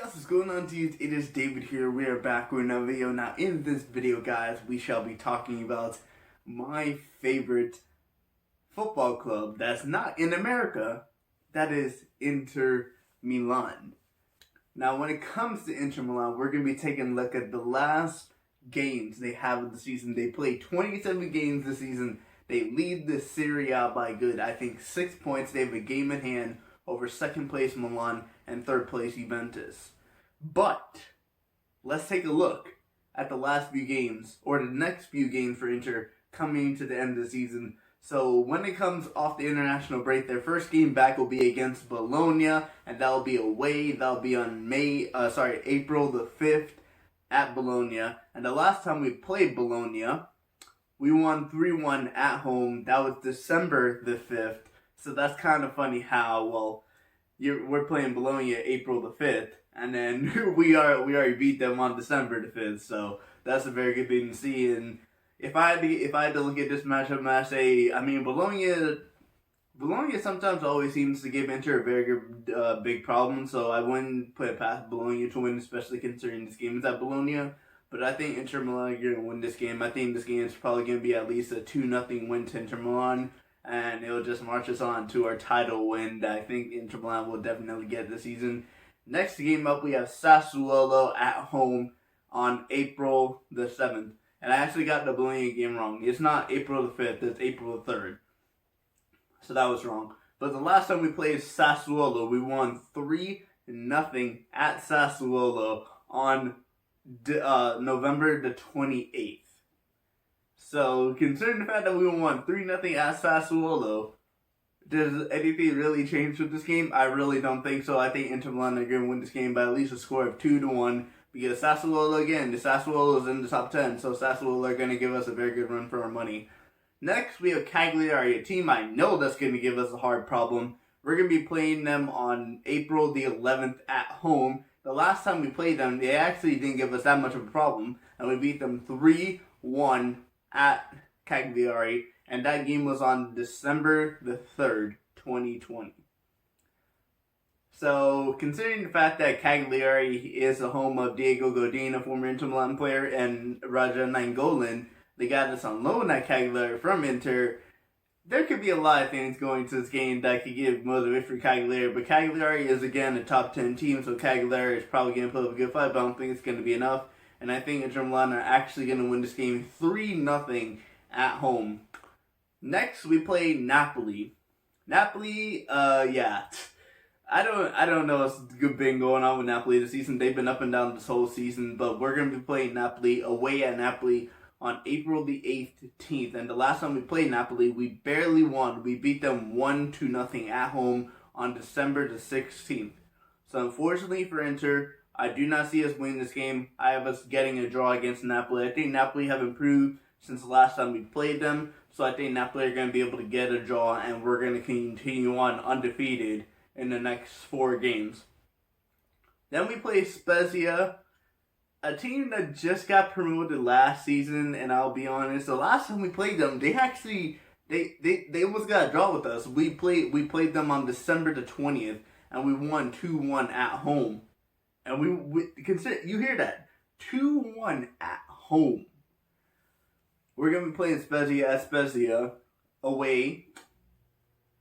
guys, what's going on, dudes? It is David here. We are back with another video. Now, in this video, guys, we shall be talking about my favorite football club that's not in America. That is Inter Milan. Now, when it comes to Inter Milan, we're going to be taking a look at the last games they have of the season. They played 27 games this season. They lead the Serie by good, I think, 6 points. They have a game in hand over second place Milan and third place Juventus. But let's take a look at the last few games, or the next few games for Inter coming to the end of the season. So when it comes off the international break, their first game back will be against Bologna, and that'll be away. That'll be on April the 5th at Bologna. And the last time we played Bologna, we won 3-1 at home. That was December the 5th. So that's kind of funny how, well, we're playing Bologna April the 5th, and then we already beat them on December the 5th. So that's a very good thing to see. And if I had to look at this matchup and I say, I mean, Bologna sometimes always seems to give Inter a very good big problem. So I wouldn't put it past Bologna to win, especially considering this game is at Bologna. But I think Inter Milan are going to win this game. I think this game is probably going to be at least a 2-0 win to Inter Milan. And it'll just march us on to our title win that I think Inter Milan will definitely get this season. Next game up, we have Sassuolo at home on April the 7th. And I actually got the Bologna game wrong. It's not April the 5th, it's April the 3rd. So that was wrong. But the last time we played Sassuolo, we won 3-0 at Sassuolo on November the 28th. So, considering the fact that we won 3-0 at Sassuolo, does anything really change with this game? I really don't think so. I think Inter Milan are going to win this game by at least a score of 2-1. Because Sassuolo, again, the Sassuolo is in the top 10. So, Sassuolo are going to give us a very good run for our money. Next, we have Cagliari, a team I know that's going to give us a hard problem. We're going to be playing them on April the 11th at home. The last time we played them, they actually didn't give us that much of a problem. And we beat them 3-1 at Cagliari, and that game was on December the 3rd, 2020. So, considering the fact that Cagliari is the home of Diego Godin, a former Inter Milan player, and Raja Nainggolan, they got us on loan at Cagliari from Inter, there could be a lot of things going to this game that could give motivation for Cagliari, but Cagliari is, again, a top 10 team, so Cagliari is probably going to put up a good fight, but I don't think it's going to be enough. And I think Inter Milan are actually going to win this game 3-0 at home. Next, we play Napoli. Napoli, yeah. I don't know what's been going on with Napoli this season. They've been up and down this whole season. But we're going to be playing Napoli away at Napoli on April the 18th. And the last time we played Napoli, we barely won. We beat them 1-0 at home on December the 16th. So unfortunately for Inter, I do not see us winning this game. I have us getting a draw against Napoli. I think Napoli have improved since the last time we played them. So I think Napoli are going to be able to get a draw, and we're going to continue on undefeated in the next 4 games. Then we play Spezia, a team that just got promoted last season, and I'll be honest, the last time we played them, they almost got a draw with us. We played them on December the 20th, and we won 2-1 at home. And we consider, you hear that, 2-1 at home. We're going to be playing Spezia at Spezia away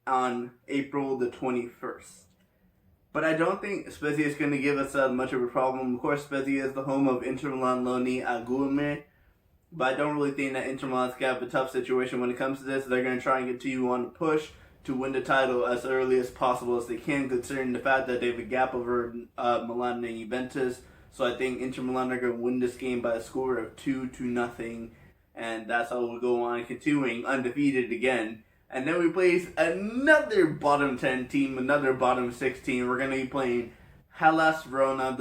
on April the 21st. But I don't think Spezia is going to give us much of a problem. Of course, Spezia is the home of Inter Milan loanee Aguirre. But I don't really think that Inter Milan's got a tough situation when it comes to this. They're going to try and continue on the push to win the title as early as possible as they can, considering the fact that they have a gap over Milan and Juventus. So I think Inter Milan are going to win this game by a score of 2-0, and that's how we'll go on, continuing undefeated again. And then we play another bottom 10 team, another bottom 6 team. We're going to be playing Hellas Verona,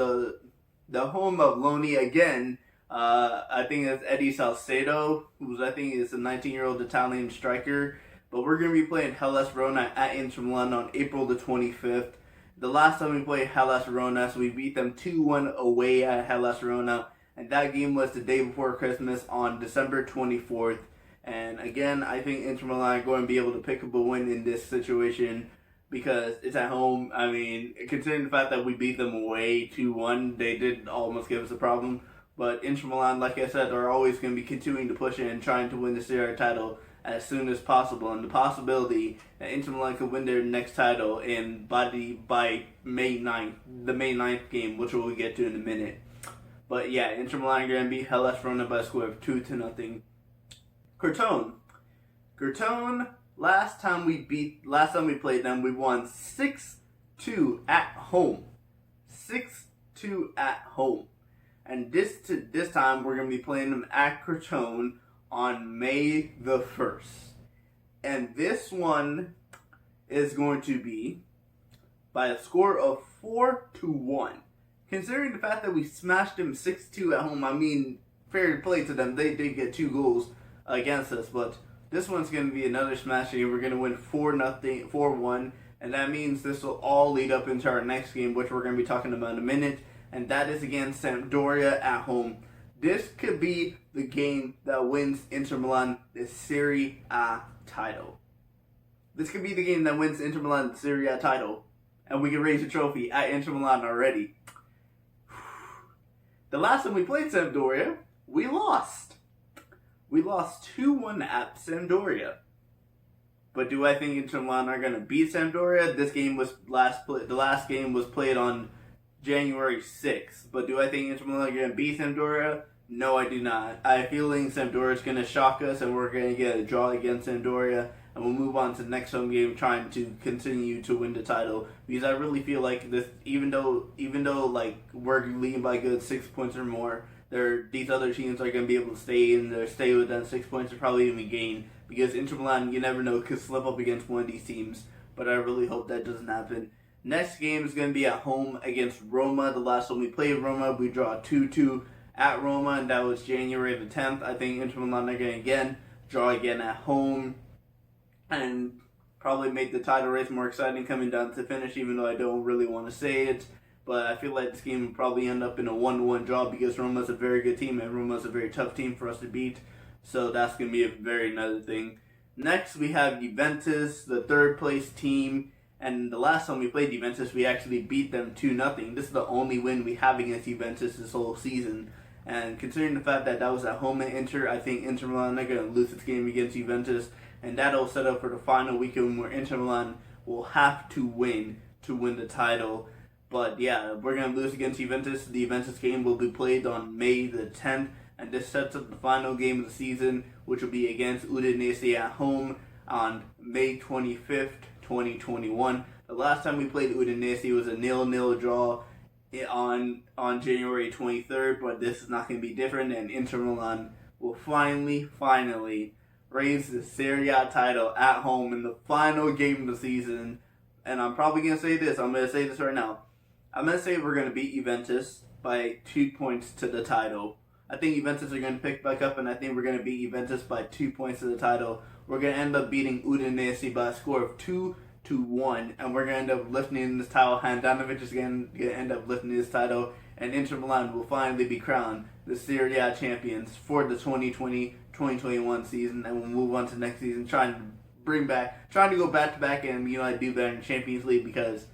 the home of Loni again. I think it's Eddie Salcedo, who's I think is a 19-year-old Italian striker. But we're going to be playing Hellas Verona at Inter Milan on April the 25th. The last time we played Hellas Verona, so we beat them 2-1 away at Hellas Verona. And that game was the day before Christmas on December 24th. And again, I think Inter Milan are going to be able to pick up a win in this situation. because it's at home. I mean, considering the fact that we beat them away 2-1, they did almost give us a problem. But Inter Milan, like I said, are always going to be continuing to push it and trying to win the Serie title as soon as possible. And the possibility that Inter Milan could win their next title by May 9th, the May 9th game, which we'll get to in a minute. But yeah, Inter Milan are going to beat Hellas Verona by a score of 2-0. Crotone. Last time we played them, we won 6-2 at home. 6-2 at home. And this time we're going to be playing them at Crotone on May the 1st. And this one is going to be by a score of 4-1. Considering the fact that we smashed them 6-2 at home, I mean, fair play to them. They did get 2 goals against us, but this one's going to be another smashing. We're going to win 4-1, and that means this will all lead up into our next game, which we're going to be talking about in a minute, and that is against Sampdoria at home. This could be the game that wins Inter Milan the Serie A title. This could be the game that wins Inter Milan the Serie A title, and we can raise a trophy at Inter Milan already. The last time we played Sampdoria, we lost. We lost 2-1 at Sampdoria. But do I think Inter Milan are going to beat Sampdoria? The last game was played on January 6th. But do I think Inter Milan are going to beat Sampdoria? No, I do not. I have a feeling Sampdoria is going to shock us and we're going to get a draw against Sampdoria. And we'll move on to the next home game trying to continue to win the title. Because I really feel like this, even though like we're leading by good 6 points or more, these other teams are going to be able to stay within 6 points or probably even gain. Because Inter Milan, you never know, could slip up against one of these teams. But I really hope that doesn't happen. Next game is going to be at home against Roma. The last time we played Roma, we draw 2-2 at Roma, and that was January the 10th. I think Inter Milan are going to draw again at home. And probably make the title race more exciting coming down to finish, even though I don't really want to say it. But I feel like this game will probably end up in a 1-1 draw because Roma's a very good team and Roma's a very tough team for us to beat. So that's going to be a very another thing. Next, we have Juventus, the third place team. And the last time we played Juventus, we actually beat them 2-0. This is the only win we have against Juventus this whole season. And considering the fact that was at home at Inter, I think Inter Milan are going to lose this game against Juventus. And that'll set up for the final weekend where Inter Milan will have to win the title. But yeah, we're going to lose against Juventus. The Juventus game will be played on May the 10th. And this sets up the final game of the season, which will be against Udinese at home on May 25th, 2021. The last time we played Udinese was a 0-0 draw on January 23rd. But this is not going to be different. And Inter Milan will finally raise the Serie A title at home in the final game of the season. And I'm probably going to say this. I'm going to say this right now. I'm going to say we're going to beat Juventus by 2 points to the title. I think Juventus are going to pick back up, and I think we're going to beat Juventus by 2 points to the title. We're going to end up beating Udinese by a score of 2-1, and we're going to end up lifting this title. Handanovic is going to end up lifting this title, and Inter Milan will finally be crowned the Serie A champions for the 2020-2021 season, and we'll move on to next season, trying to go back-to-back and do better in the Champions League, because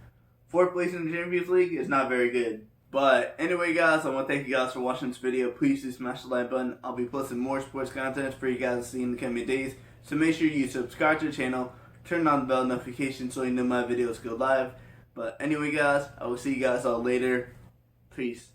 4th place in the Champions League is not very good. But anyway, guys, I want to thank you guys for watching this video. Please do smash the like button. I'll be posting more sports content for you guys to see in the coming days. So make sure you subscribe to the channel, turn on the bell notification so you know my videos go live. But anyway, guys, I will see you guys all later. Peace.